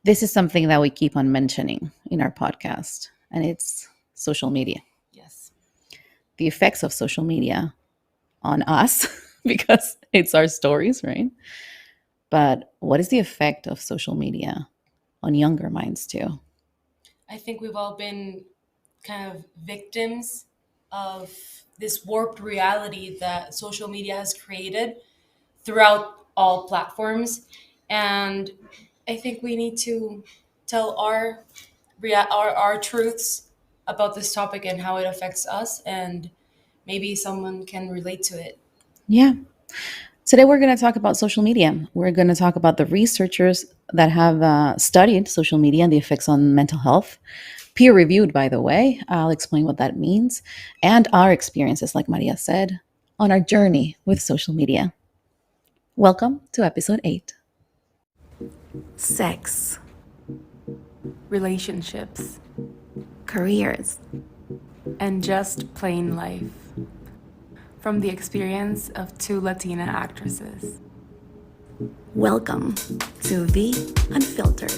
This is something that we keep on mentioning in our podcast, and it's social media. Yes. The effects of social media on us, because it's our stories, right? But what is the effect of social media on younger minds, too? I think we've all been kind of victims of this warped reality that social media has created throughout all platforms. And I think we need to tell our truths about this topic and how it affects us, and maybe someone can relate to it. Yeah. Today, we're going to talk about social media. We're going to talk about the researchers that have studied social media and the effects on mental health. Peer reviewed, by the way. I'll explain what that means. And our experiences, like Maria said, on our journey with social media. Welcome to episode 8. Sex, Relationships careers, and just plain life, from the experience of two Latina actresses. welcome to V Unfiltered.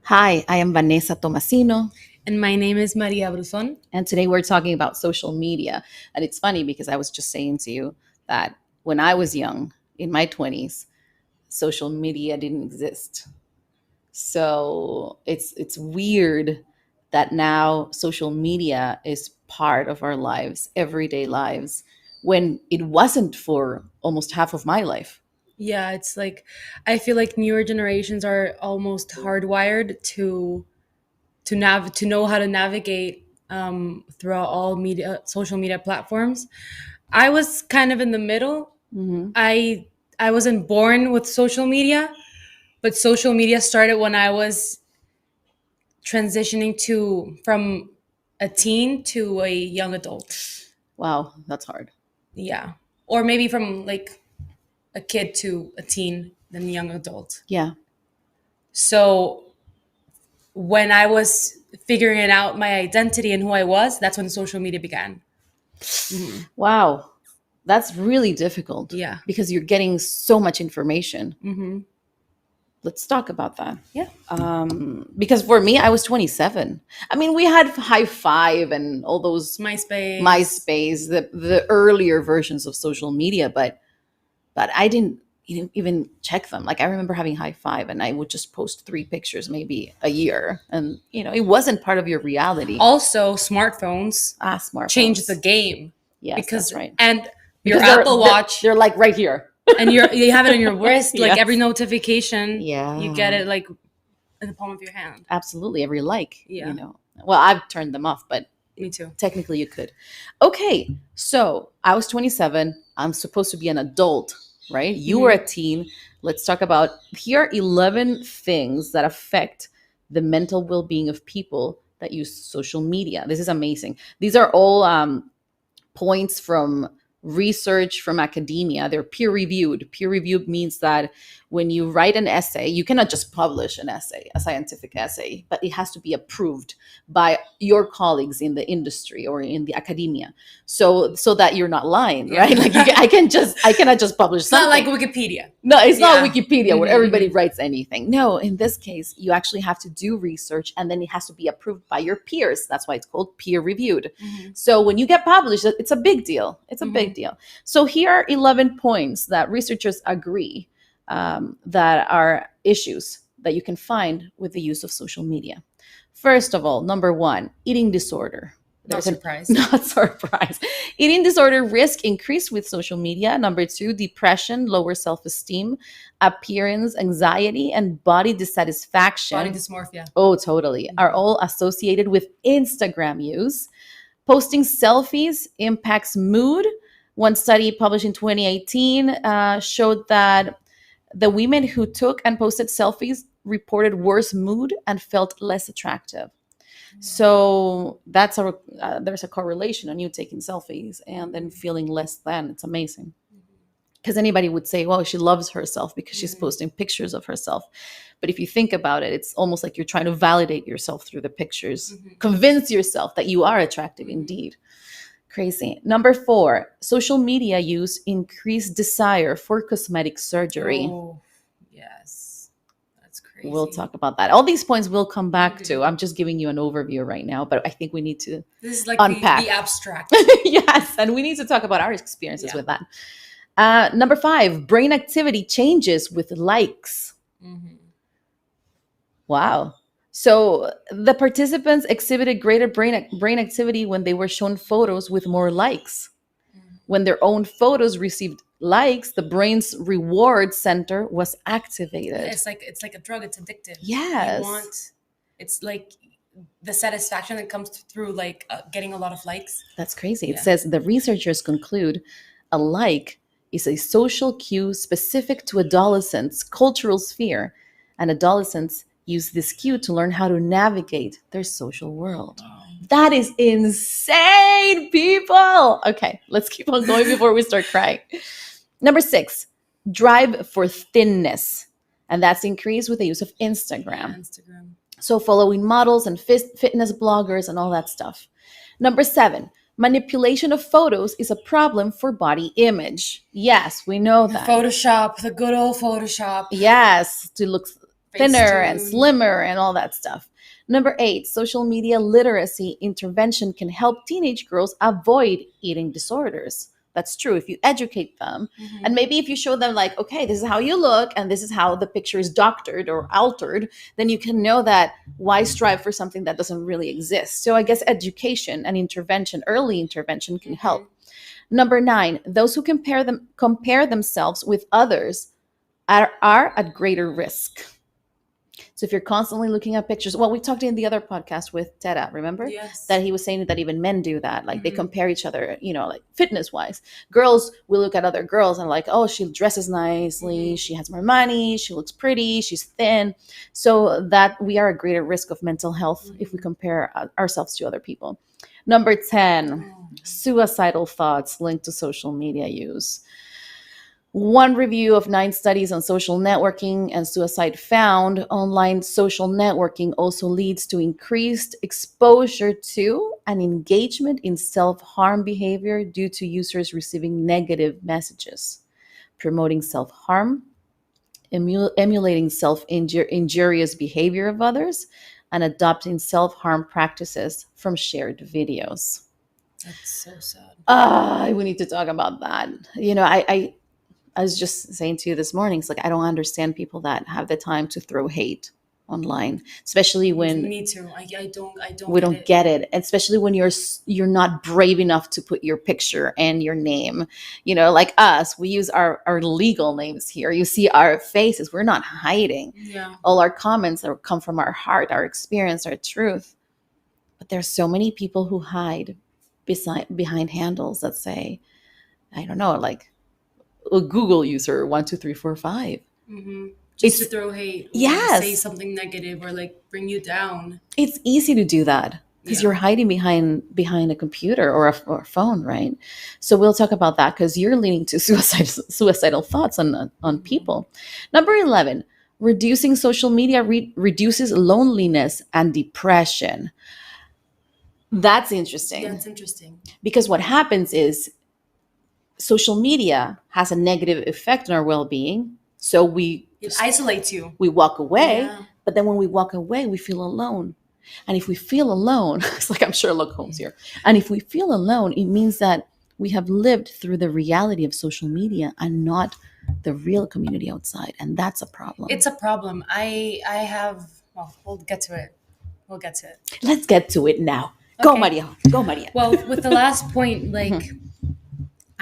Hi, I am Vanessa Tomasino. And my name is Maria Bruzon. And today we're talking about social media. And it's funny because I was just saying to you that when I was young, in my 20s, social media didn't exist. So it's weird that now social media is part of our lives, everyday lives, when it wasn't for almost half of my life. Yeah, it's like I feel like newer generations are almost hardwired to know how to navigate throughout all media social media platforms. I was kind of in the middle. Hmm. I wasn't born with social media, but social media started when I was transitioning to from a teen to a young adult. Wow, that's hard. Yeah. Or maybe from like a kid to a teen, then a young adult. Yeah. So when I was figuring out my identity and who I was, that's when social media began. Mhm. Wow. That's really difficult Yeah. because you're getting so much information. Hmm. Let's talk about that. Yeah. Because for me, I was 27. I mean, we had High Five and all those MySpace. MySpace, the earlier versions of social media, but I didn't even check them. Like I remember having High Five, and I would just post 3 pictures maybe a year, and it wasn't part of your reality. Also, smartphones changed the Smartphones. game Yes, that's because right. and your Because Apple Watch they're like right here. and you have it on your wrist, like Yes. every notification, Yeah. you get it like in the palm of your hand. Absolutely, every like. Yeah. Well, I've turned them off, but Me too. technically you could. Okay, so I was 27. I'm supposed to be an adult, right? You were a teen. Let's talk about here are 11 things that affect the mental well-being of people that use social media. This is amazing. These are all points from research from academia. They're peer reviewed. Peer reviewed means that when you write an essay, you cannot just publish an essay, a scientific essay, but it has to be approved by your colleagues in the industry or in the academia, so that you're not lying, Yeah. right? Like I cannot just publish It's not something. like Wikipedia. No, it's not Yeah. Wikipedia where Mhm, everybody mhm. writes anything. No, in this case, you actually have to do research and then it has to be approved by your peers. That's why it's called peer reviewed. Mhm. So when you get published, it's a big deal. It's a big deal. So here are 11 points that researchers agree that are issues that you can find with the use of social media. First of all, number 1, eating disorder. Not surprised. Not surprised. Eating disorder risk increased with social media. Number 2, depression, lower self-esteem, appearance, anxiety, and body dissatisfaction. Body dysmorphia. Oh, totally. Are all associated with Instagram use. Posting selfies impacts mood. One study published in 2018 showed that the women who took and posted selfies reported worse mood and felt less attractive. So there's a correlation on you taking selfies and then feeling less than. It's amazing. Because anybody would say, well, she loves herself because she's posting pictures of herself. But if you think about it, it's almost like you're trying to validate yourself through the pictures, convince yourself that you are attractive indeed. Crazy. Number 4, social media use increased desire for cosmetic surgery. Oh, yes. That's We'll crazy. talk about that. All these points we'll come back to. Okay. I'm just giving you an overview right now, but I think we need to This is like the unpack. abstract. Yes, and we need to talk about our experiences Yeah. with that. Number 5, brain activity changes with likes. Hmm. Wow. So the participants exhibited greater brain activity when they were shown photos with more likes. When their own photos received likes, the brain's reward center was Yeah, activated. it's like a drug. It's addictive. You Yes. want. It's like the satisfaction that comes through like getting a lot of likes. That's crazy. It Yeah. says the researchers conclude a like is a social cue specific to adolescents' cultural sphere, and adolescents use this cue to learn how to navigate their social world. That is insane, people. Okay, let's keep on going before we start crying. Number 6, drive for thinness. And that's increased with the use of Yeah, Instagram. Instagram. So, following models and fitness bloggers and all that stuff. Number 7, manipulation of photos is a problem for body image. Yes, we know The that. Photoshop, the good old Photoshop. Yes, to look thinner and Facetune. slimmer and all that stuff. Number 8, social media literacy intervention can help teenage girls avoid eating disorders. That's true if you educate them. And maybe if you show them, like, okay, this is how you look and this is how the picture is doctored or altered, then you can know that why strive for something that doesn't really exist. So I guess education and intervention, early intervention, can help. Number 9, those who compare themselves with others are at greater risk. So if you're constantly looking at pictures, well, we talked in the other podcast with Teta, remember? Yes. That he was saying that even men do that. Like they Mhm. compare each other, like fitness wise. Girls will look at other girls and like, oh, she dresses nicely, she has more money, she looks pretty, she's thin. So that we are at greater risk of mental health if we compare ourselves to other people. Number 10, suicidal thoughts linked to social media use. One review of 9 studies on social networking and suicide found online social networking also leads to increased exposure to and engagement in self harm behavior due to users receiving negative messages, promoting self harm, emulating self injurious behavior of others, and adopting self harm practices from shared videos. That's so sad. We need to talk about that. I was just saying to you this morning, it's like I don't understand people that have the time to throw hate online, especially when Me too. I don't we get don't it. get it, especially when you're not brave enough to put your picture and your name. Like us, we use our legal names here. You see our faces. We're not hiding. Yeah. All our comments come from our heart, our experience, our truth. But there's so many people who hide behind handles that say, I don't know, like a Google user 12345. Hmm. Just to It's throw hate or say yes, something negative or like bring you down. it's easy to do that because Yeah. you're hiding behind a computer or a phone, right? So we'll talk about that because you're leading to suicidal thoughts on people. Number 11, reducing social media reduces loneliness and depression. That's interesting That's interesting. because what happens is social media has a negative effect on our well-being. So It isolates you. we walk away, Yeah. but then when we walk away, we feel alone. And if we feel alone, it's like I'm Sherlock Holmes here. And if we feel alone, it means that we have lived through the reality of social media and not the real community outside. And that's a problem. It's a problem. I have. Well, we'll get to it. We'll get to it. Let's get to it now. Go, Okay. Maria. Go, Maria. Well, with the last point, like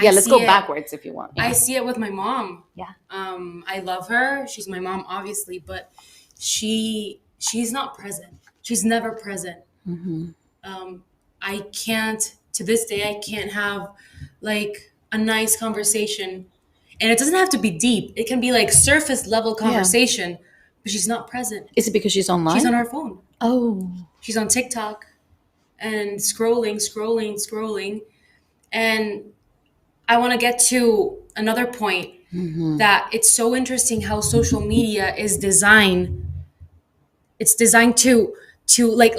Yeah, let's go see it. backwards if you want. I Yeah. see it with my mom. Yeah. I love her. She's my mom, obviously, but she's not present. She's never present. I can't, to this day, I can't have like a nice conversation, and it doesn't have to be deep. It can be like surface level conversation, but she's not present. Is it because she's online? She's on her phone. Oh. She's on TikTok and scrolling, and I want to get to another point that it's so interesting how social media is designed. It's designed to like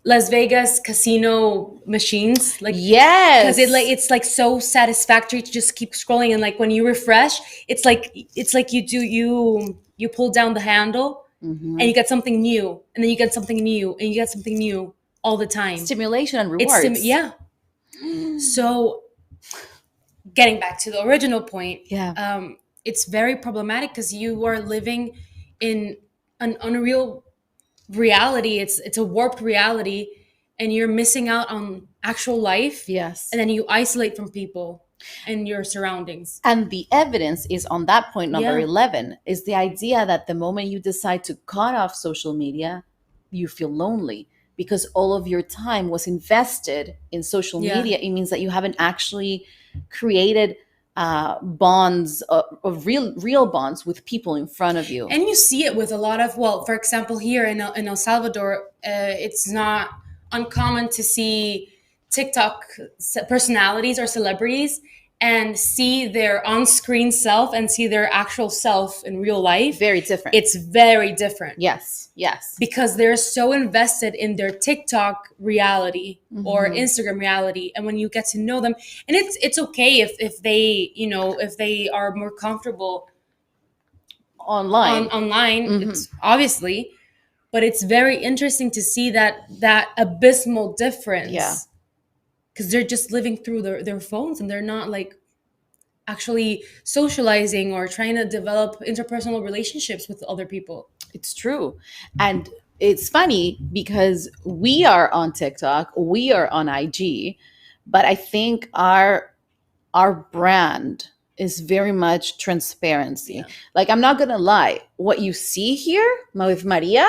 Las Vegas casino machines, like, because Yes. it's like so satisfactory to just keep scrolling, and like when you refresh, it's like you pull down the handle and Hmm. you get something new, and then you get something new, and you get something new all the time. Stimulation and rewards. Yeah. So getting back to the original point, Yeah. it's very problematic because you are living in an unreal reality. It's a warped reality, and you're missing out on actual life, Yes. and then you isolate from people and your surroundings. And the evidence is on that point number Yeah. 11 is the idea that the moment you decide to cut off social media, you feel lonely because all of your time was invested in social Yeah. media. It means that you haven't actually created bonds of real bonds with people in front of you. And you see it with a lot of, well, for example, here in El Salvador, it's not uncommon to see TikTok personalities or celebrities and see their on-screen self and see their actual self in real life. Very different. It's very different. Yes, yes. Because they're so invested in their TikTok reality or Mhm. Instagram reality, and when you get to know them, and it's okay if they, you know, if they are more comfortable Online. online, Mhm. it's obviously, but it's very interesting to see that abysmal Yeah. difference because they're just living through their phones, and they're not like actually socializing or trying to develop interpersonal relationships with other people. It's true. And it's funny because we are on TikTok, we are on IG, but I think our brand is very much transparency. Yeah. Like I'm not going to lie, what you see here with Maria,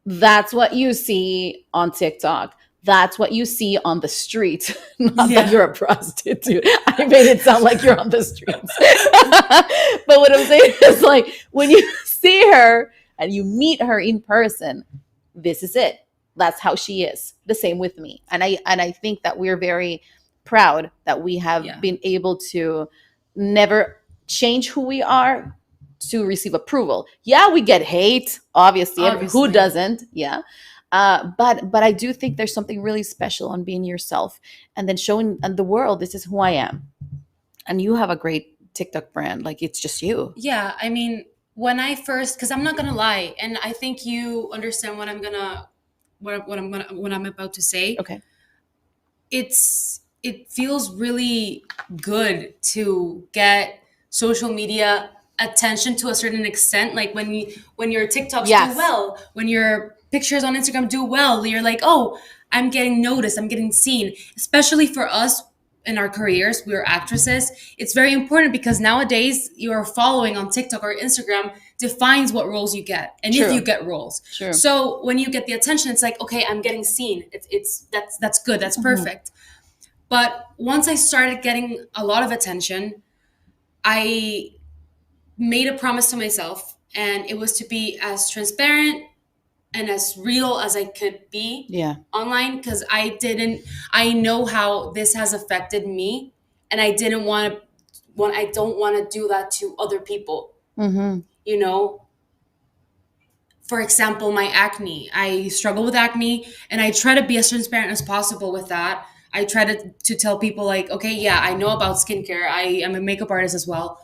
that's what you see on TikTok. That's what you see on the street. Not that Yeah. you're a prostitute. I made it sound like you're on the streets. But what I'm saying is like when you see her and you meet her in person, this is it. That's how she is. The same with me. And I think that we're very proud that we have Yeah. been able to never change who we are to receive approval. Yeah, we get hate, obviously. Who Obviously. doesn't? Yeah. But I do think there's something really special on being yourself and then showing the world this is who I am. And you have a great TikTok brand. Like it's just you. Yeah, I mean, when I first, because I'm not gonna lie, and I think you understand what what I'm about to say. Okay. It feels really good to get social media attention to a certain extent. Like when your TikToks do Yes. well, when your pictures on Instagram do well, you're like, oh, I'm getting noticed, I'm getting seen. Especially for us in our careers, we're actresses. It's very important because nowadays your following on TikTok or Instagram defines what roles you get and if True. you get roles. True. So when you get the attention, it's like, okay, I'm getting seen. It's that's good. That's perfect. But once I started getting a lot of attention, I made a promise to myself, and it was to be as transparent and as real as I could be Yeah. online because I know how this has affected me, and I didn't want to I don't want to do that to other people. Mm-hmm. You know, for example, my acne. I struggle with acne, and I try to be as transparent as possible with that. I try to tell people like, okay, yeah, I know about skincare. I am a makeup artist as well.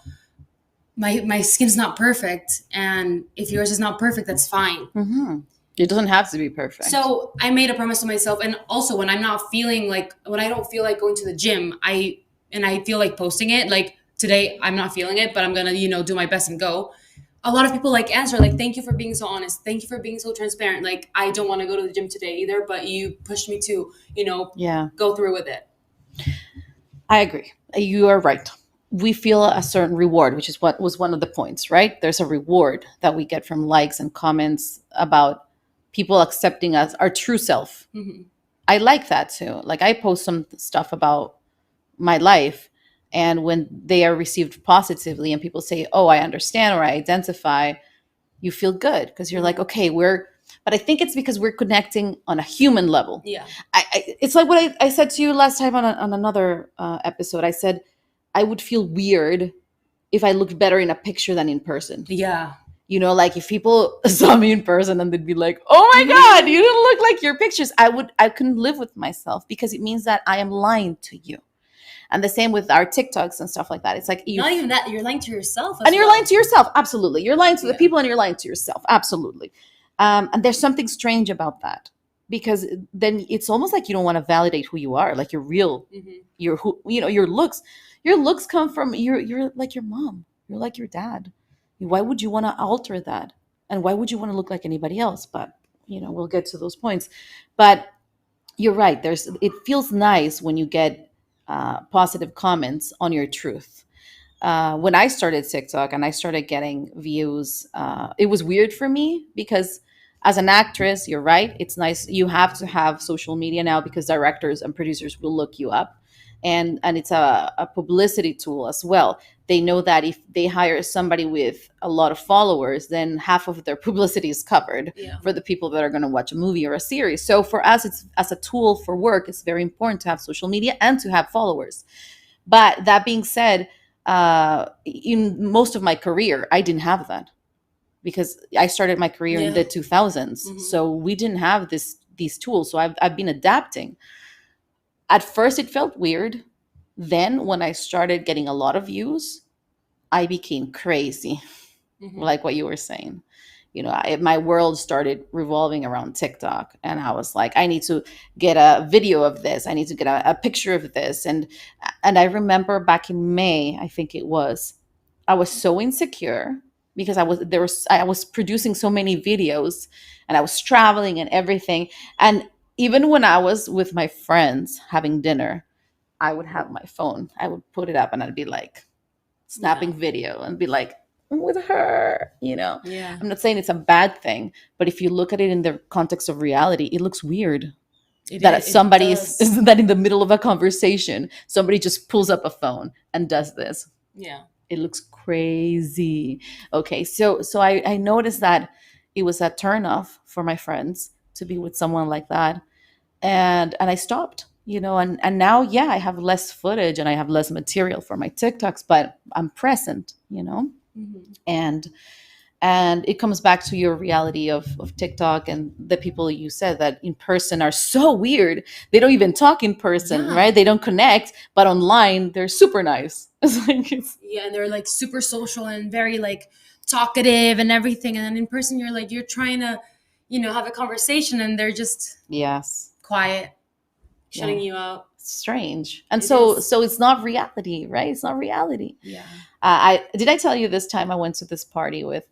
My skin's not perfect, and if yours is not perfect, that's fine. Mm-hmm. It doesn't have to be perfect. So I made a promise to myself, and also when I'm not feeling like when I don't feel like going to the gym, I feel like posting it. Like today, I'm not feeling it, but I'm gonna do my best and go. A lot of people like answer like, thank you for being so honest, thank you for being so transparent. Like I don't want to go to the gym today either, but you pushed me to Yeah. go through with it. I agree. You are right. We feel a certain reward, which is what was one of the points, right? There's a reward that we get from likes and comments about people accepting us, our true self. Hmm. I like that too. Like I post some stuff about my life, and when they are received positively and people say, "Oh, I understand," or "I identify," you feel good because you're like, "Okay, we're." But I think it's because we're connecting on a human level. Yeah. It's like what I said to you last time on another episode. I said I would feel weird if I looked better in a picture than in person. Yeah. Like if people saw me in person and they'd be like, "Oh my God, you don't look like your pictures," I couldn't live with myself, because it means that I am lying to you. And the same with our TikToks and stuff like that. It's like you, Not even that, you're lying to yourself and as you're lying well. to yourself. Absolutely, you're lying to the Yeah. people, and you're lying to yourself. Absolutely. And there's something strange about that, because then it's almost like you don't want to validate who you are, like you're real. Hmm. Your who your looks. Your looks come from you're like your mom. You're like your dad. Why would you want to alter that? And why would you want to look like anybody else? But we'll get to those points. But you're right. It feels nice when you get positive comments on your truth. When I started TikTok and I started getting views, it was weird for me, because as an actress, you're right. It's nice. You have to have social media now, because directors and producers will look you up. And it's a publicity tool as well. They know that if they hire somebody with a lot of followers, then half of their publicity is covered Yeah. for the people that are going to watch a movie or a series. So for us, it's as a tool for work, it's very important to have social media and to have followers. But that being said, in most of my career, I didn't have that, because I started my career in Yeah. the 2000s. Mhm. So we didn't have these tools. So I've been adapting. At first, it felt weird. Then, when I started getting a lot of views, I became crazy, Mhm. like what you were saying. My world started revolving around TikTok, and I was like, I need to get a video of this. I need to get a picture of this. And I remember back in May, I think it was, I was so insecure, because I was producing so many videos, and I was traveling and everything. And even when I was with my friends having dinner, I would have my phone. I would put it up, and I'd be like snapping Yeah. video and be like, "I'm with her." Yeah. I'm not saying it's a bad thing, but if you look at it in the context of reality, it looks weird that It somebody is does. that in the middle of a conversation, somebody just pulls up a phone and does this. Yeah. It looks crazy. Okay, so I noticed that it was a turn off for my friends to be with someone like that, and I stopped. And now, yeah, I have less footage and I have less material for my TikToks, but I'm present. Mhm. And it comes back to your reality of TikTok, and the people you said that in person are so weird. They don't even talk in person, Yeah. right? They don't connect, but online they're super nice. It's like Yeah, and they're like super social and very like talkative and everything. And then in person, you're trying to, have a conversation, and they're just yes, quiet, yeah, shutting you out. strange. And It so is. so it's not reality, right? It's not reality. Yeah. I tell you this time I went to this party with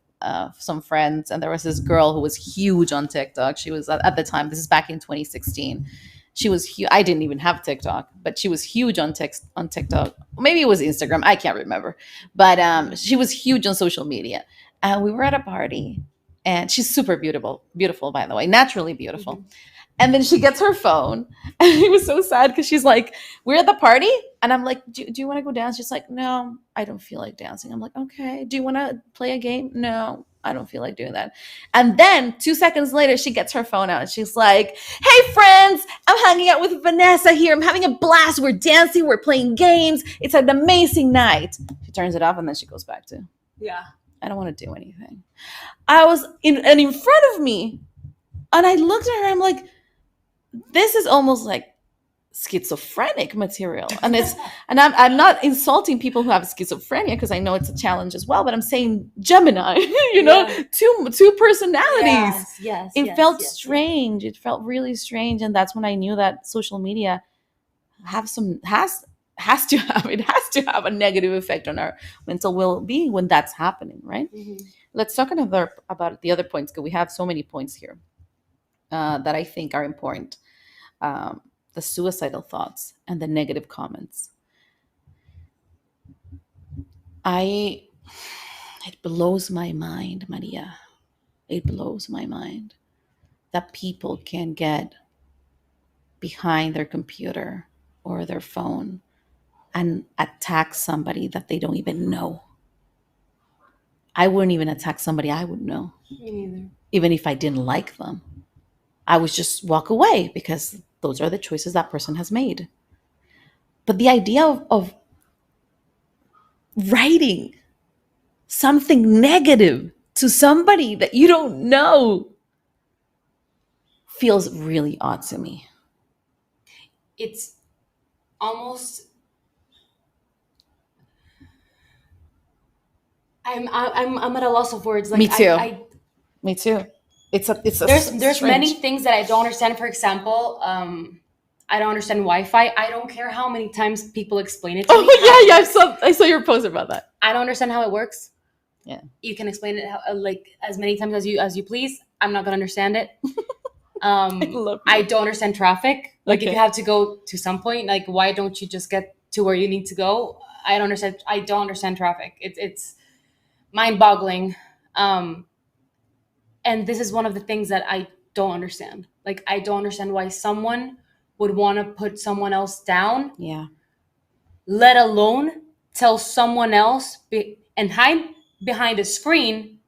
some friends, and there was this girl who was huge on TikTok. She was at the time. This is back in 2016. She was huge. I didn't even have TikTok, but she was huge on TikTok. Maybe it was Instagram. I can't remember, but she was huge on social media. And we were at a party, and she's super beautiful, beautiful by the way, naturally beautiful. Hmm. And then she gets her phone, and it was so sad, because she's like, "We're at the party," and I'm like, "Do you want to go dance?" She's like, "No, I don't feel like dancing." I'm like, "Okay. Do you want to play a game?" "No, I don't feel like doing that." And then 2 seconds later, she gets her phone out, and she's like, "Hey, friends, I'm hanging out with Vanessa here. I'm having a blast. We're dancing. We're playing games. It's an amazing night." She turns it off, and then she goes back to, Yeah. "I don't want to do anything." I was in front of me, and I looked at her. I'm like, this is almost like schizophrenic material. And I'm not insulting people who have schizophrenia, because I know it's a challenge as well, but I'm saying Gemini, Yeah. two personalities. Yes. Yes. It Yes. felt Yes. strange. It felt really strange. And that's when I knew that social media have some has to have a negative effect on our mental well-being when that's happening, right? Hmm. Let's talk about the other points, because we have so many points here that I think are important. um, the suicidal thoughts and the negative comments. I It blows my mind, Maria. It blows my mind that people can get behind their computer or their phone and attack somebody that they don't even know. I wouldn't even attack somebody I would know, Me neither. even if I didn't like them. I would just walk away, because those are the choices that person has made. But the idea of writing something negative to somebody that you don't know feels really odd to me. It's almost, I'm at a loss of words. Like Me too. I Me too. It's a there's many strange. things that I don't understand. For example, I don't understand Wi-Fi. I don't care how many times people explain it to me. Oh yeah, yeah. I saw your post about that. I don't understand how it works. Yeah. You can explain it how, like as many times as you please. I'm not gonna understand it. I love I you. don't understand traffic. Like if Okay. you have to go to some point, like why don't you just get to where you need to go? I don't understand. I don't understand traffic. It's mind-boggling. Um, and this is one of the things that I don't understand. Like I don't understand why someone would want to put someone else down, Yeah. let alone tell someone else and hide behind a screen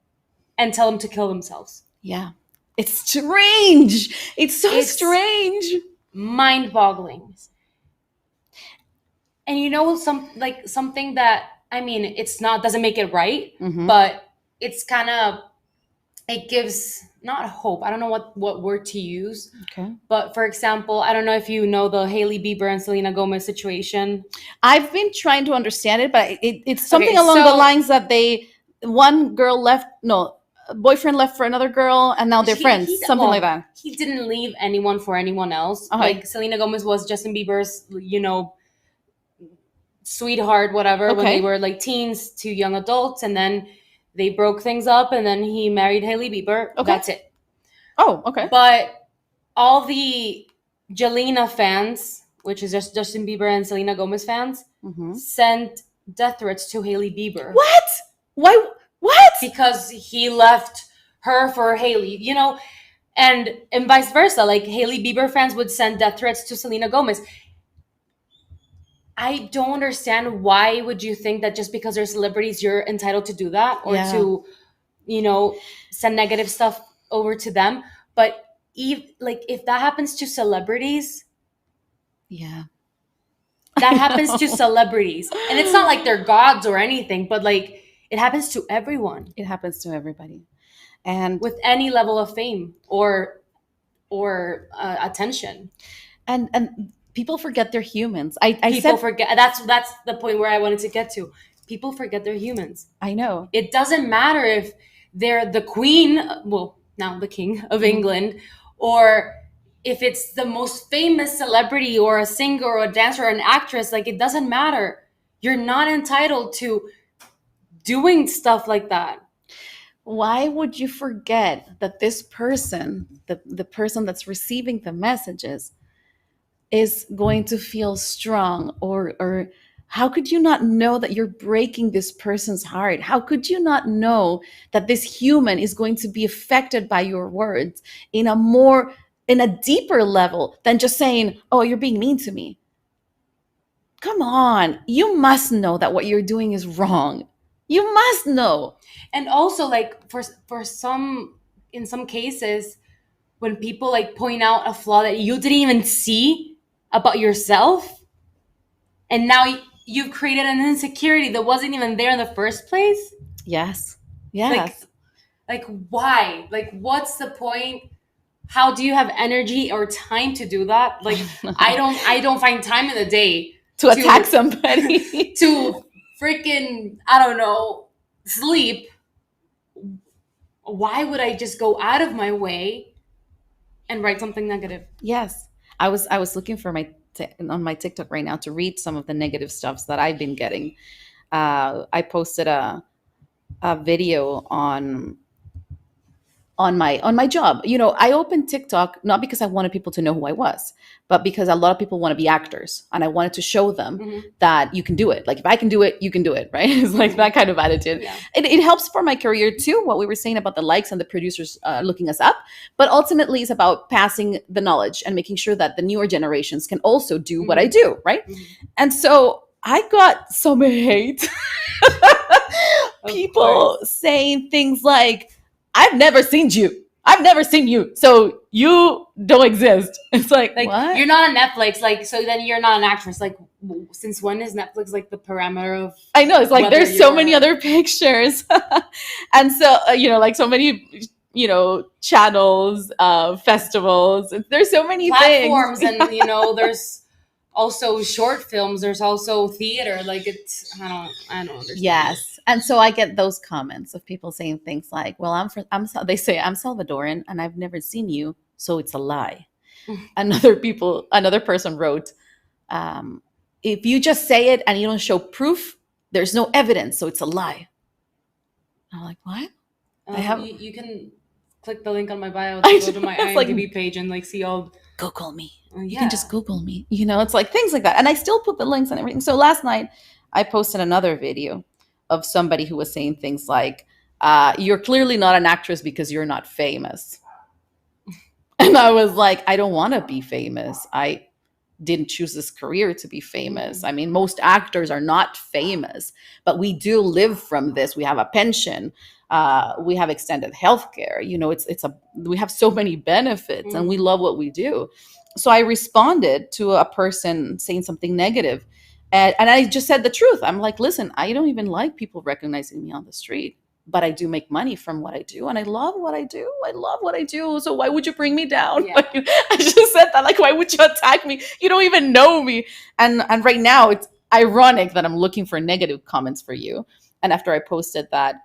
and tell them to kill themselves. Yeah. It's strange. It's so It's strange. mind-boggling. And you know, something that, I mean, it's not, doesn't make it right, Mhm. but it's kind of, it gives not hope, I don't know what word to use, Okay. but for example, I don't know if you know the Hailey Bieber and Selena Gomez situation. I've been trying to understand it, but it's Okay, something along the so lines that one girl left, no, boyfriend left for another girl, and now they're friends. Something like that. he didn't leave anyone for anyone else. Okay. Like Selena Gomez was Justin Bieber's, sweetheart, whatever, when they Okay. were like teens to young adults, and then they broke things up, and then he married Hailey Bieber. Okay. That's it. Oh, okay. But all the Jelena fans, which is just Justin Bieber and Selena Gomez fans, Mhm. sent death threats to Hailey Bieber. What? Why? What? Because he left her for Hailey, and vice versa. Like Hailey Bieber fans would send death threats to Selena Gomez. I don't understand, why would you think that just because they're celebrities you're entitled to do that, or Yeah. to, send negative stuff over to them. But if that happens to celebrities, Yeah. that happens to celebrities. And it's not like they're gods or anything, but like it happens to everyone It happens to everybody, and with any level of fame or attention. and people forget they're humans. I People said forget. That's the point where I wanted to get to. People forget they're humans. I know. It doesn't matter if they're the queen, well, now the king of England, or if it's the most famous celebrity or a singer or a dancer or an actress. Like, it doesn't matter. You're not entitled to doing stuff like that. Why would you forget that this person, the person that's receiving the messages, is going to feel strong, or how could you not know that you're breaking this person's heart? How could you not know that this human is going to be affected by your words in a deeper level than just saying, oh, you're being mean to me? Come on, you must know that what you're doing is wrong. You must know. And also, like, for some, in some cases, when people like point out a flaw that you didn't even see about yourself, and now you've created an insecurity that wasn't even there in the first place. Yes. Like, Yes. why? Like, what's the point? How do you have energy or time to do that? Like, I don't find time in the day To attack somebody. to freaking, I don't know, sleep. Why would I just go out of my way and write something negative? Yes. I was looking for on my TikTok right now to read some of the negative stuffs that I've been getting. I posted a video on my job. I opened TikTok not because I wanted people to know who I was, but because a lot of people want to be actors, and I wanted to show them Mhm. that you can do it. Like, if I can do it, you can do it, right? It's like that kind of attitude. Yeah. It helps for my career too, what we were saying about the likes and the producers looking us up, but ultimately it's about passing the knowledge and making sure that the newer generations can also do what I do, right? Mhm. And so I got some hate. Of People course. saying things like, I've never seen you. I've never seen you, so you don't exist. It's like, Like, what? you're not on Netflix. Like, so then you're not an actress. Like, since when is Netflix like the parameter of I know, it's like whether there's so many you're other pictures. And so, like so many, channels, festivals. There's so many things. platforms? And there's also short films. There's also theater. Like, I don't understand it. Yes. And so I get those comments of people saying things like, well, they say I'm Salvadoran and I've never seen you, so it's a lie. Another person wrote, um, if you just say it and you don't show proof, there's no evidence, so it's a lie. I'm like, what? I have You can click the link on my bio to I go to my it's like, IMDb page and like see all. Google me. You can Yeah. just Google me. It's like things like that. And I still put the links and everything. So last night I posted another video of somebody who was saying things like, you're clearly not an actress because you're not famous. And I was like, I don't want to be famous. I didn't choose this career to be famous. I mean, most actors are not famous, but we do live from this. We have a pension. We have extended health care. We have so many benefits and we love what we do. So I responded to a person saying something negative, and I just said the truth. I'm like, listen, I don't even like people recognizing me on the street, but I do make money from what I do, and I love what I do. I love what I do. So why would you bring me down? Yeah. Like, I just said that. Like, why would you attack me? You don't even know me. And right now, it's ironic that I'm looking for negative comments for you. And after I posted that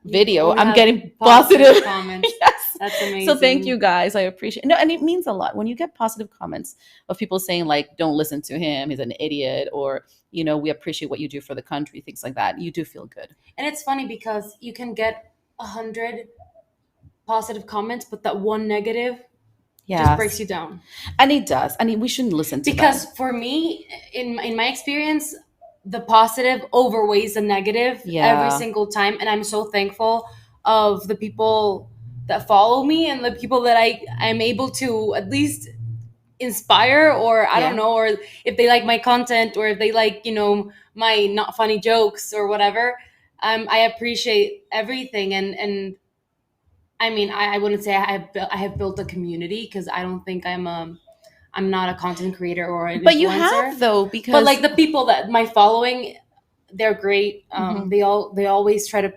video, I'm have getting positive comments. yes. That's amazing. So thank you guys. I appreciate it. No, and it means a lot when you get positive comments of people saying like, don't listen to him, he's an idiot, or we appreciate what you do for the country, things like that. You do feel good. And it's funny because you can get 100 positive comments, but that one negative just breaks you down. And it does. I mean, we shouldn't listen to Because that. for me, in my experience, the positive overweighs the negative every single time, and I'm so thankful of the people that follow me and the people that I'm able to at least inspire, or I don't know, or if they like my content, or if they like my not funny jokes or whatever. I appreciate everything, and I mean, I wouldn't say I have built a community, because I don't think I'm not a content creator or an But influencer. you have, though, because But like the people that my following, they're great. They always try to,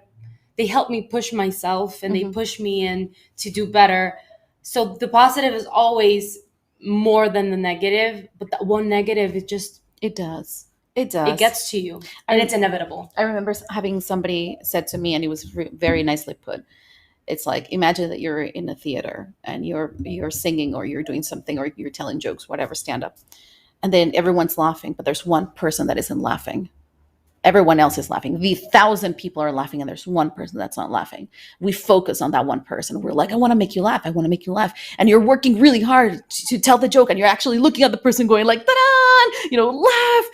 they help me push myself, and they push me in to do better. So the positive is always more than the negative, but that one negative, it does. It gets to you, and it's inevitable. I remember having somebody said to me, and it was very nicely put. It's like, imagine that you're in a theater and you're singing, or you're doing something, or you're telling jokes, whatever, stand up, and then everyone's laughing, but there's one person that isn't laughing. Everyone else is laughing. The 1,000 people are laughing, and there's one person that's not laughing. We focus on that one person. We're like, I want to make you laugh. I want to make you laugh. And you're working really hard to tell the joke, and you're actually looking at the person going like, ta-da, laugh.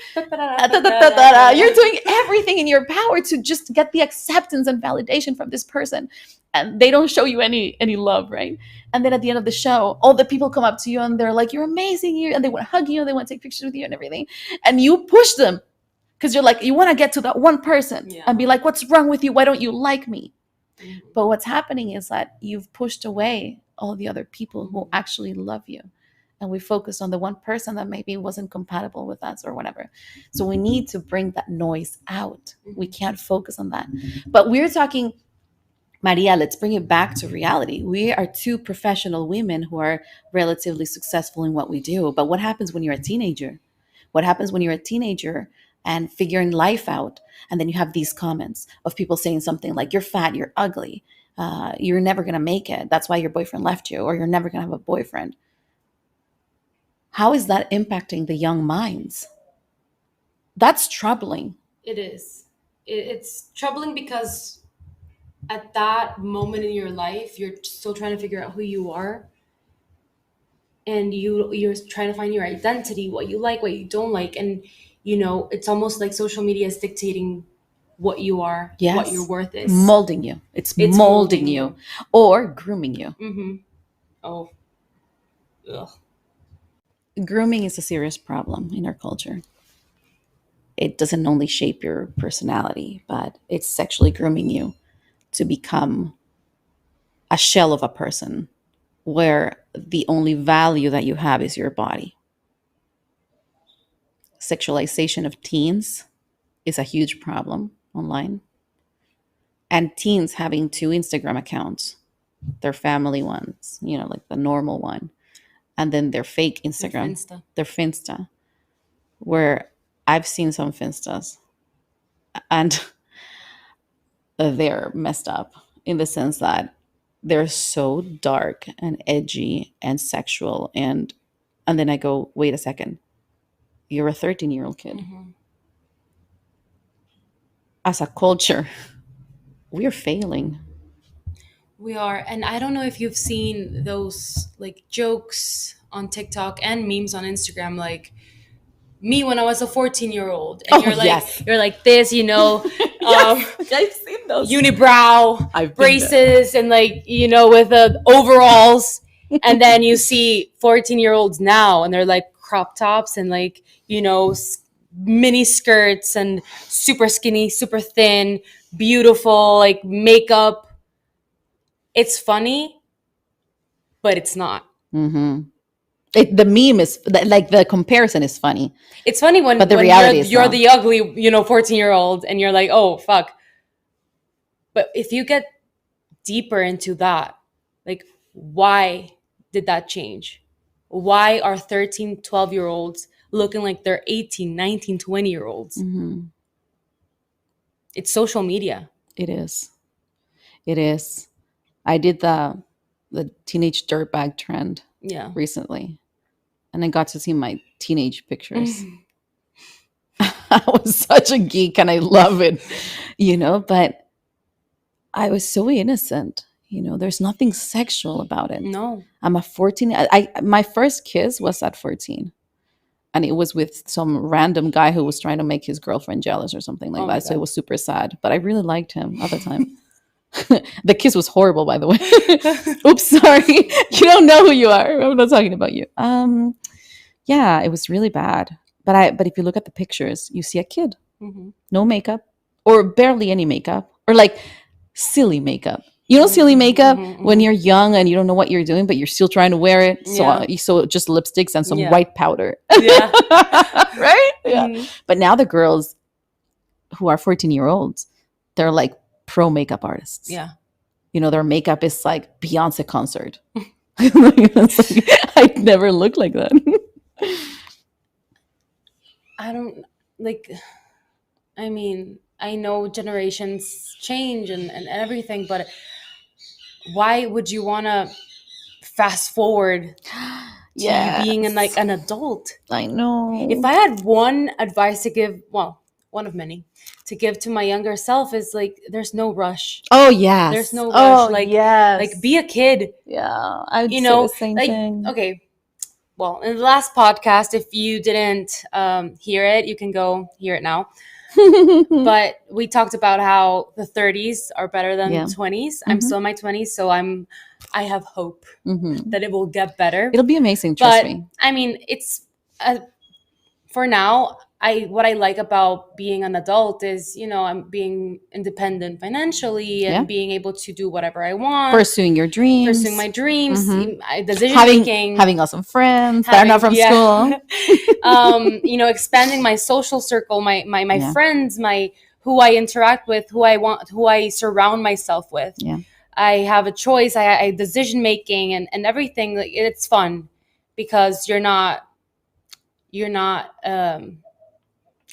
You're doing everything in your power to just get the acceptance and validation from this person. And they don't show you any love, right? And then at the end of the show, all the people come up to you and they're like, you're amazing. And they want to hug you. They want to take pictures with you and everything. And you push them, because you're like, you want to get to that one person and be like, what's wrong with you? Why don't you like me? But what's happening is that you've pushed away all the other people who actually love you. And we focused on the one person that maybe wasn't compatible with us or whatever. So we need to bring that noise out. We can't focus on that. But we're talking, Maria, let's bring it back to reality. We are two professional women who are relatively successful in what we do. But what happens when you're a teenager? What happens when you're a teenager and figuring life out, and then you have these comments of people saying something like, you're fat, you're ugly, you're never going to make it, that's why your boyfriend left you, or you're never going to have a boyfriend? How is that impacting the young minds? That's troubling. It is. It's troubling because at that moment in your life, you're still trying to figure out who you are, and you're trying to find your identity, what you like, what you don't like, and it's almost like social media is dictating what you are, what your worth is, molding you. It's molding you, or grooming you. Oh, ugh. Grooming is a serious problem in our culture. It doesn't only shape your personality, but it's sexually grooming you to become a shell of a person where the only value that you have is your body. Sexualization of teens is a huge problem online. And teens having two Instagram accounts, their family ones, like the normal one, and then their fake Their Instagram, Finsta. their Finsta, where I've seen some Finstas and they're messed up in the sense that they're so dark and edgy and sexual, and then I go, wait a second, you're a 13-year-old kid. Mm-hmm. As a culture, we're failing. We are. And I don't know if you've seen those like jokes on TikTok and memes on Instagram, like me when I was a 14-year-old, and Oh, yes. you're like this, Yes, I've seen those. unibrow I've been braces and with the overalls, and then you see 14-year-olds now and they're like crop tops and mini skirts and super skinny, super thin, beautiful, like makeup. It's funny, but it's not. Mm-hmm. The meme is like, the comparison is funny. It's funny when But the when reality is you're not. the ugly 14-year-old and you're like, oh fuck. But if you get deeper into that, like, why did that change? Why are 13, 12-year-olds looking like they're 18, 19, 20-year-olds? Mm-hmm. It's social media. It is. It is. I did the teenage dirtbag trend Yeah. recently, and I got to see my teenage pictures. I was such a geek, and I love it, but I was so innocent. There's nothing sexual about it. No. I'm a 14. My first kiss was at 14. And it was with some random guy who was trying to make his girlfriend jealous or something like that. So it was super sad. But I really liked him at the time. The kiss was horrible, by the way. Oops, sorry. You don't know who you are. I'm not talking about you. Yeah, it was really bad. But if you look at the pictures, you see a kid, Mm-hmm. no makeup, or barely any makeup, or like silly makeup. Silly makeup when you're young and you don't know what you're doing, but you're still trying to wear it. So just lipsticks and some white powder. Yeah. Right? Yeah. Mm-hmm. But now the girls who are 14-year-olds, they're like pro makeup artists. Yeah. Their makeup is like Beyonce concert. I'd never looked like that. I don't I know generations change and everything, but why would you want to fast forward to you being an adult? I know. If I had one advice to give, well, one of many to give to my younger self is like, there's no rush. Oh yes. There's no rush. Yes. Like be a kid. Yeah, I would say the same thing. Okay. Well, in the last podcast, if you didn't hear it, you can go hear it now. But we talked about how the 30s are better than the 20s. I'm still in my 20s, so I have hope that it will get better. It'll be amazing, trust me. I mean, it's for now. What I like about being an adult is, I'm being independent financially and being able to do whatever I want. Pursuing your dreams. Pursuing my dreams. Decision making. Having awesome friends that are not from school. Expanding my social circle, my friends, who I interact with, who I surround myself with. Yeah. I have a choice. I decision making and everything. Like, it's fun because you're not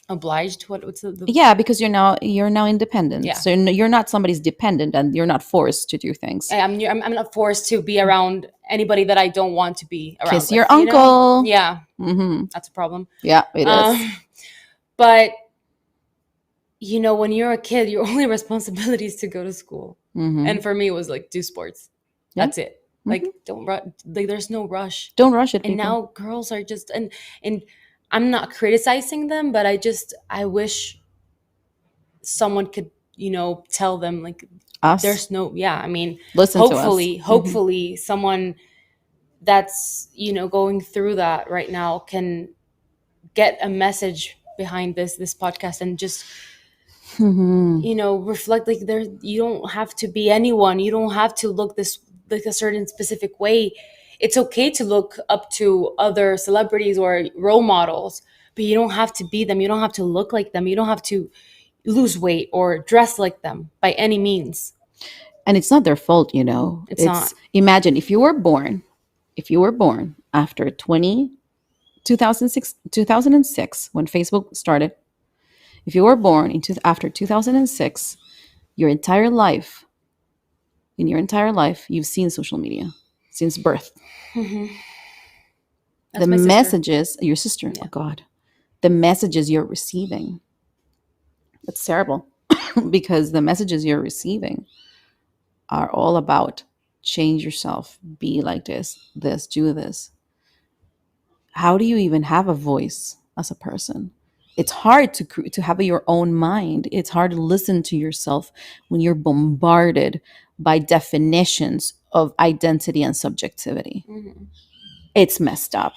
obliged. What's the because you're now independent. Yeah. So you're not somebody's dependent, and you're not forced to do things. I'm not forced to be around anybody that I don't want to be around. Kiss your uncle. Yeah. That's a problem. Yeah, it is. But when you're a kid, your only responsibility is to go to school. And for me, it was like, do sports. Yeah. That's it. Like, don't rush. Like, there's no rush. Don't rush it. And now girls are just and I'm not criticizing them, but I wish someone could, tell them, like, us. There's no, I mean, listen hopefully, to us. Hopefully someone that's, going through that right now can get a message behind this podcast and just Mhm. Reflect, like, there, you don't have to be anyone, you don't have to look this, like, a certain specific way. It's okay to look up to other celebrities or role models, but you don't have to be them, you don't have to look like them, you don't have to lose weight or dress like them by any means. And it's not their fault, you know. It's It's not. imagine if you were born after 2006 when Facebook started. If you were born after 2006, your entire life, in your entire life, you've seen social media since birth. Hmm. The That's my sister. messages, your sister, oh Yeah. God, the messages you're receiving, that's terrible because the messages you're receiving are all about change yourself, be like this, do this. How do you even have a voice as a person? It's hard to have your own mind. It's hard to listen to yourself when you're bombarded by definitions of identity and subjectivity. Hmm. It's messed up.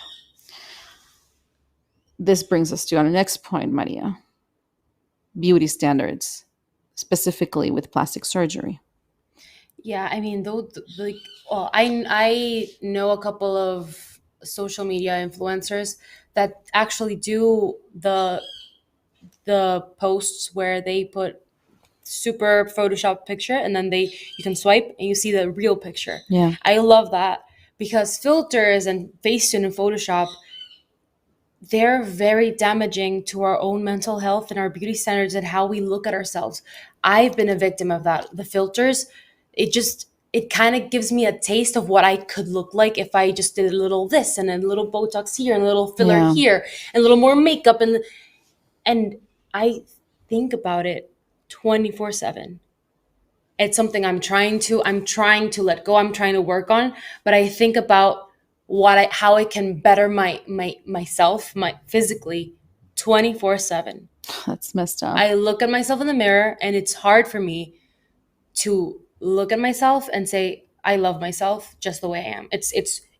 This brings us to our next point, Maria: beauty standards, specifically with plastic surgery. Yeah, I mean, though, like, well, I know a couple of social media influencers that actually do the posts where they put super Photoshop picture, and then you can swipe and you see the real picture. Yeah. I love that, because filters and Facetune and Photoshop, they're very damaging to our own mental health and our beauty standards and how we look at ourselves. I've been a victim of that. The filters, it kind of gives me a taste of what I could look like if I just did a little this and a little Botox here and a little filler Yeah. here and a little more makeup, and I think about it 24/7. It's something I'm trying to let go, I'm trying to work on, but I think about how I can better myself, my physically, 24/7. That's messed up. I look at myself in the mirror, and it's hard for me to look at myself and say I love myself just the way I am. It's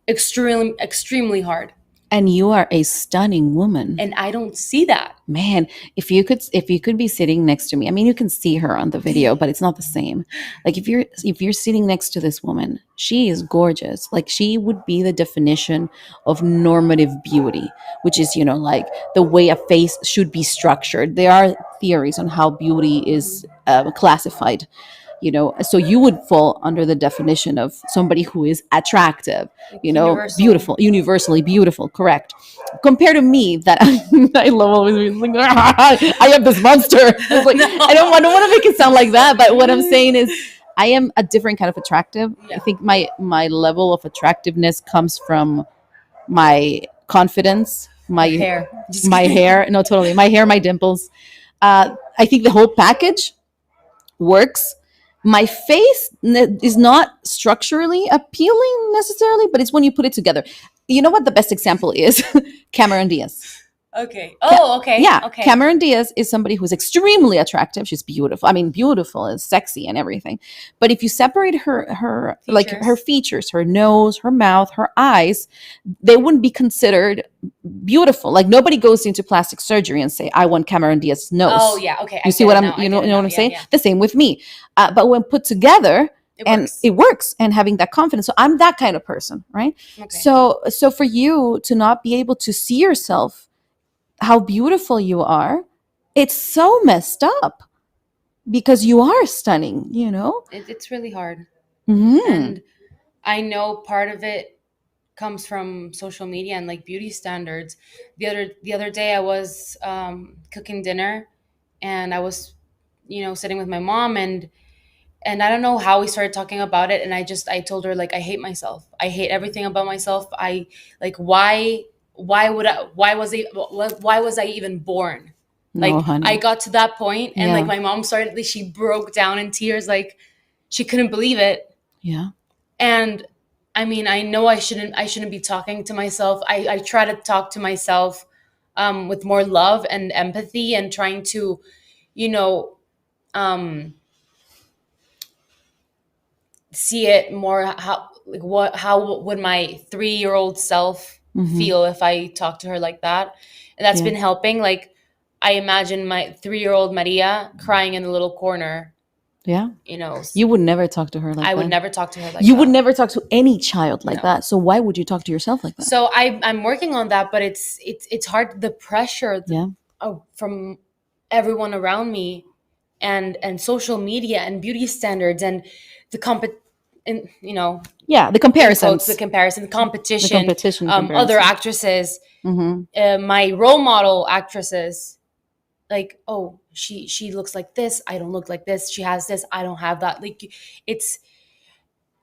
extremely hard, And you are a stunning woman. and I don't see that. Man, if you could be sitting next to me. I mean, you can see her on the video, but it's not the same. Like if you're sitting next to this woman, she is gorgeous. Like she would be the definition of normative beauty, which is, like the way a face should be structured. There are theories on how beauty is classified. So you would fall under the definition of somebody who is attractive, Like universal. beautiful, universally beautiful, correct? Compared to me, that I love always being like, I am this monster. It's like, No. I don't want to make it sound like that, but what I'm saying is I am a different kind of attractive. I Yeah. think my level of attractiveness comes from my confidence, Your my hair. Just my kidding. hair, no, totally, my hair, my dimples. I think the whole package works. My face is not structurally appealing necessarily, but it's when you put it together. You know what the best example is? Cameron Diaz. Okay. Oh, okay. Yeah, Okay. Cameron Diaz is somebody who's extremely attractive. She's beautiful. I mean, beautiful and sexy and everything. But if you separate her like her Features. features, her nose, her mouth, her eyes, they wouldn't be considered beautiful. Like nobody goes into plastic surgery and say, "I want Cameron Diaz's Oh, nose." yeah. Okay. I You see get what it I'm, now. I you know, get you it know now. what I'm Yeah. saying? Yeah. The same with me. But when put together, It and works. it works, and having that confidence. So I'm that kind of person, right? Okay. So for you to not be able to see yourself, how beautiful you are, it's so messed up because you are stunning. It's really hard. Hmm. And I know part of it comes from social media and like beauty standards. The other day I was cooking dinner, and I was, sitting with my mom, and I don't know how we started talking about it, and I told her, like, I hate myself. I hate everything about myself. I like why was I even born? No, Like, I honey. got to that point, and like Yeah. my mom started, like, she broke down in tears, like she couldn't believe it. Yeah. And I mean, I know I shouldn't be talking to myself. I try to talk to myself with more love and empathy, and trying to, you know, um, see it more, how would my 3-year-old self Hmm. feel if I talked to her like that. And that's Yeah. been helping. Like, I imagine my 3-year-old Maria crying in the little corner. Yeah. You know, You would never talk to her like I would that. never talk to her like You that. would never talk to any child like No. that. So why would you talk to yourself like that? So I'm working on that, but it's hard. The pressure Yeah. from everyone around me, and social media and beauty standards and the and Yeah. The in quotes, comparisons. the comparison, the The competition, competition other comparison. actresses, Mm-hmm. my role model actresses, like, oh, she looks like this, I don't look like this. She has this, I don't have that. Like, it's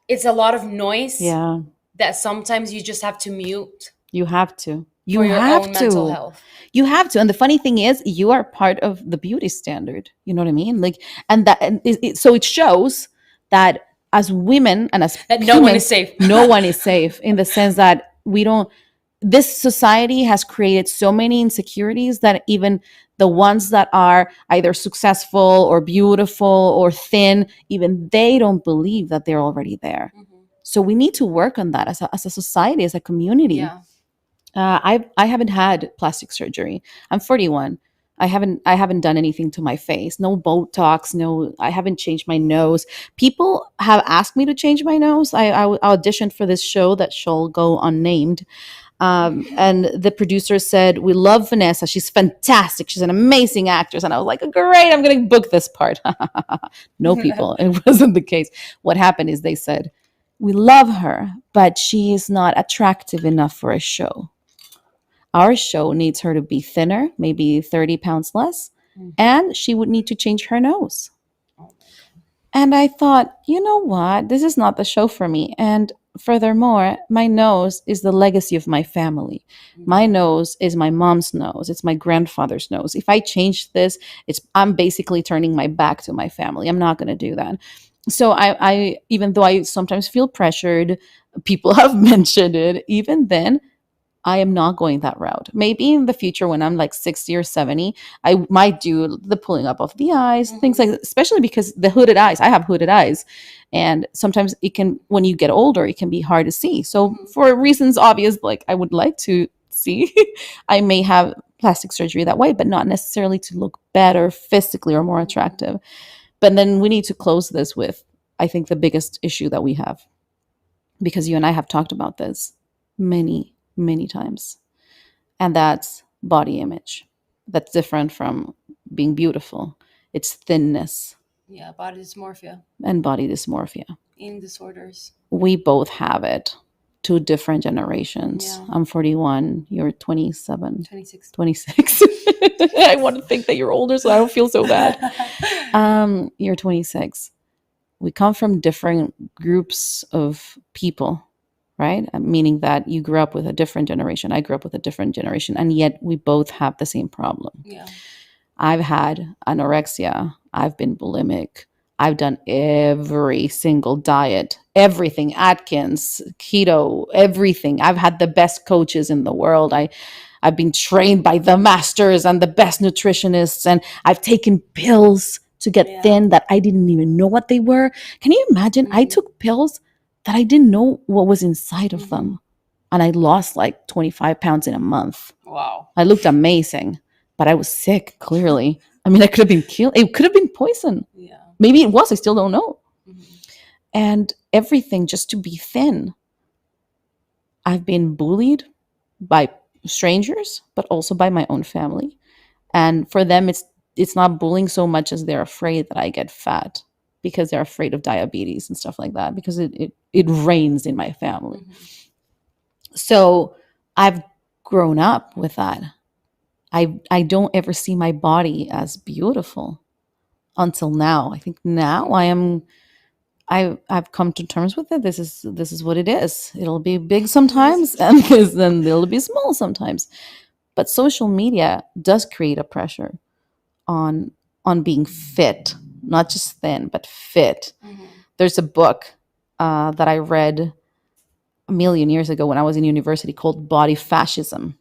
it's a lot of noise Yeah. that sometimes you just have to mute You have to. You for your have own mental to. health. You have to. And the funny thing is, you are part of the beauty standard. You know what I mean? Like, and that, and so it shows that as women and as That no one is humans, safe. no one is safe in the sense that we don't, this society has created so many insecurities that even the ones that are either successful or beautiful or thin, even they don't believe that they're already there. Mhm. So we need to work on that as a society, as a community. Yeah. I haven't had plastic surgery. I'm 41. I haven't done anything to my face. No Botox. No, I haven't changed my nose. People have asked me to change my nose. I auditioned for this show that shall go unnamed. And the producer said, "We love Vanessa. She's fantastic. She's an amazing actress." And I was like, "Great, I'm going to book this part." No, people, it wasn't the case. What happened is they said, "We love her, but she is not attractive enough for a show. Our show needs her to be thinner, maybe 30 pounds less, and she would need to change her nose." And I thought, you know what? This is not the show for me. And furthermore, my nose is the legacy of my family. My nose is my mom's nose. It's my grandfather's nose. If I change this, I'm basically turning my back to my family. I'm not going to do that. So I even though I sometimes feel pressured, people have mentioned it. Even then, I am not going that route. Maybe in the future, when I'm like 60 or 70, I might do the pulling up of the eyes, things like that, especially because the hooded eyes, I have hooded eyes. And sometimes it can, when you get older, it can be hard to see. So, for reasons obvious, like I would like to see, I may have plastic surgery that way, but not necessarily to look better physically or more attractive. But then we need to close this with, I think, the biggest issue that we have, because you and I have talked about this many, many times. And that's body image. That's different from being beautiful. It's thinness Yeah, body dysmorphia, and body dysmorphia. eating disorders. We both have it. Two different generations. Yeah. I'm 41. You're 27. 26. 26. I want to think that you're older, so I don't feel so bad. You're 26. We come from different groups of people, right? Meaning that you grew up with a different generation. I grew up with a different generation, and yet we both have the same problem. Yeah. I've had anorexia. I've been bulimic. I've done every single diet, everything, Atkins, keto, everything. I've had the best coaches in the world. I've been trained by the masters and the best nutritionists, and I've taken pills to get thin that I didn't even know what they were. Can you imagine? I took pills that I didn't know what was inside of them. And I lost like 25 pounds in a month. Wow. I looked amazing, but I was sick, clearly. I mean, I could have been killed. It could have been poison. Yeah. Maybe it was. I still don't know. And everything just to be thin. I've been bullied by strangers, but also by my own family. And for them, it's not bullying so much as they're afraid that I get fat, because they're afraid of diabetes and stuff like that, because it reigns in my family. So I've grown up with that. I don't ever see my body as beautiful until now. I think now I've come to terms with it. This is what it is. It'll be big sometimes, and then it'll be small sometimes. But social media does create a pressure on being fit, not just thin, but fit. There's a book that I read a million years ago when I was in university called Body Fascism.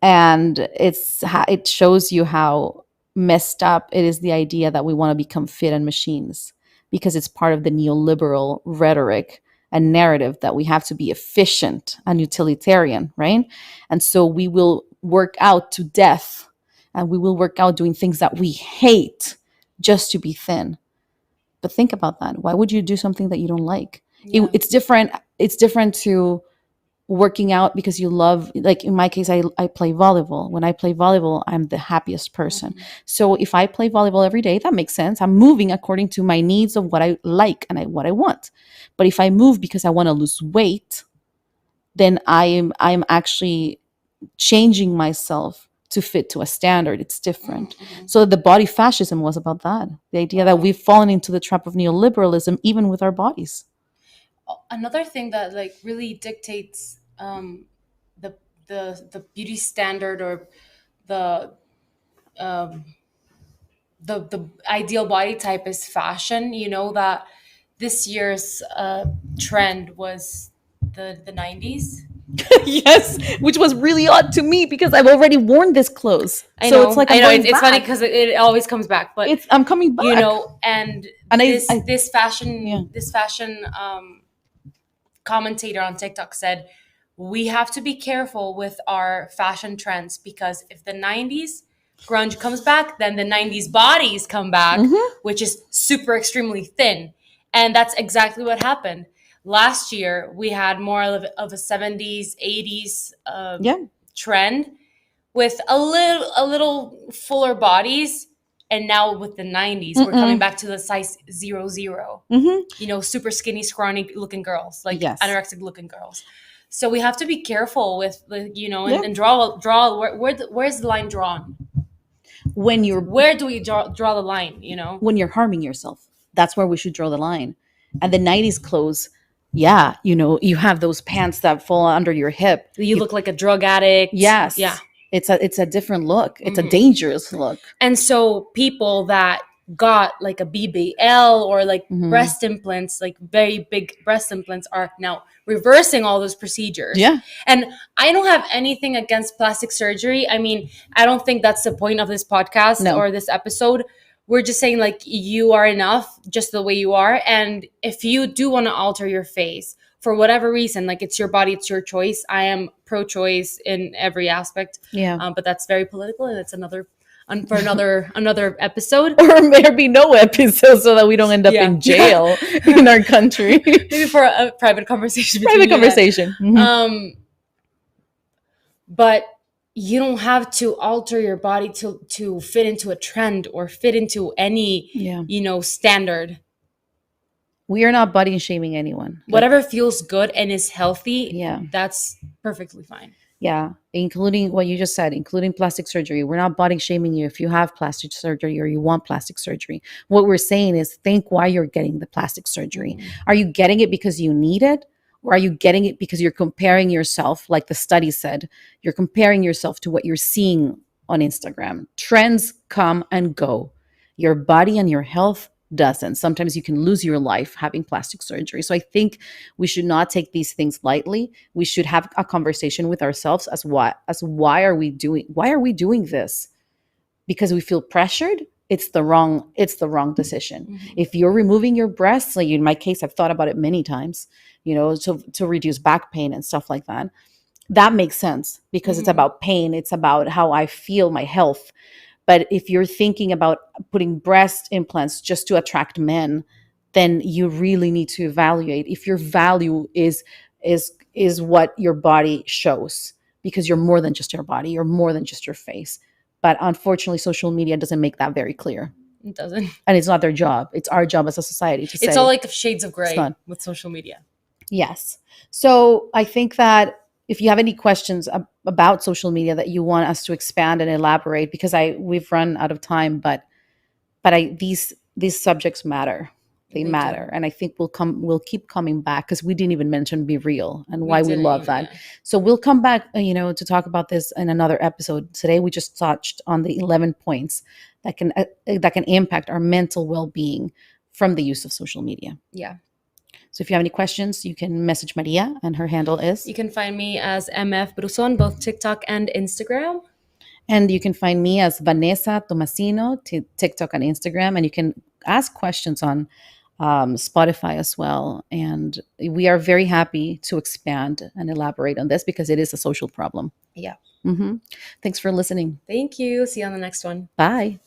And it shows you how messed up it is, the idea that we want to become fit and machines, because it's part of the neoliberal rhetoric and narrative that we have to be efficient and utilitarian, right? And so we will work out to death and we will work out doing things that we hate just to be thin. But think about that. Why would you do something that you don't like? Yeah. It's different. It's different to working out because you love, like in my case, I play volleyball. When I play volleyball, I'm the happiest person. So if I play volleyball every day, that makes sense. I'm moving according to my needs of what I like and what I want. But if I move because I want to lose weight, then I'm actually changing myself to fit to a standard. It's different. So the body fascism was about that. The idea that we've fallen into the trap of neoliberalism, even with our bodies. Another thing that like really dictates the the beauty standard, or the um, the ideal body type, is fashion. You know that this year's trend was the 90s. Yes, which was really odd to me because I've already worn this clothes. So it's like I I'm know. going It's funny back. because it always comes back, but I'm coming back. you know, and And this yeah. fashion commentator on TikTok said, we have to be careful with our fashion trends, because if the 90s grunge comes back, then the 90s bodies come back, which is super extremely thin. And that's exactly what happened. Last year, we had more of a 70s, 80s Yeah. trend with a little fuller bodies. And now with the 90s, we're coming back to the size 00. You know, super skinny, scrawny looking girls, like Yes. anorexic looking girls. So we have to be careful with the, you know, Yeah. and draw where's the line drawn? Where do we draw the line? You know, when you're harming yourself, that's where we should draw the line. And the 90s clothes, yeah, you have those pants that fall under your hip. you look like a drug addict. Yes. Yeah. It's a different look. It's a dangerous look. And so people that got like a BBL or like breast implants, like very big breast implants, are now reversing all those procedures. Yeah. And I don't have anything against plastic surgery. I mean, I don't think that's the point of this podcast No. or this episode. We're just saying, like, you are enough just the way you are. And if you do want to alter your face for whatever reason, like, it's your body, it's your choice. I am pro-choice in every aspect. Yeah. But that's very political, and it's for another episode. Or maybe no episode, so that we don't end up in jail in our country. Maybe for a private conversation. Private conversation. But you don't have to alter your body to fit into a trend or fit into any standard. We are not body shaming anyone. Whatever feels good and is healthy, Yeah, that's perfectly fine. Yeah, including what you just said, including plastic surgery. We're not body shaming you if you have plastic surgery or you want plastic surgery. What we're saying is think why you're getting the plastic surgery. Are you getting it because you need it? Or are you getting it because you're comparing yourself, like the study said, you're comparing yourself to what you're seeing on Instagram? Trends come and go. Your body and your health doesn't. Sometimes you can lose your life having plastic surgery. So I think we should not take these things lightly. We should have a conversation with ourselves as why are we doing this? Because we feel pressured. It's the wrong decision. If you're removing your breasts, like in my case, I've thought about it many times, to reduce back pain and stuff like that. That makes sense because it's about pain. It's about how I feel, my health. But if you're thinking about putting breast implants just to attract men, then you really need to evaluate if your value is what your body shows, because you're more than just your body, you're more than just your face. But unfortunately, social media doesn't make that very clear. It doesn't. And it's not their job. It's our job as a society to say. It's all like shades of gray with social media. Yes. So I think that if you have any questions about social media that you want us to expand and elaborate, because we've run out of time, but these subjects matter. They matter. And I think we'll keep coming back, because we didn't even mention Be Real and why we love that. Yeah. So we'll come back, to talk about this in another episode. Today, we just touched on the 11 points that can impact our mental well-being from the use of social media. Yeah. So if you have any questions, you can message Maria, and her handle is? You can find me as MF Bruson, both TikTok and Instagram. And you can find me as Vanessa Tomasino, TikTok and Instagram. And you can ask questions on Spotify as well. And we are very happy to expand and elaborate on this because it is a social problem. Yeah. Thanks for listening. Thank you. See you on the next one. Bye.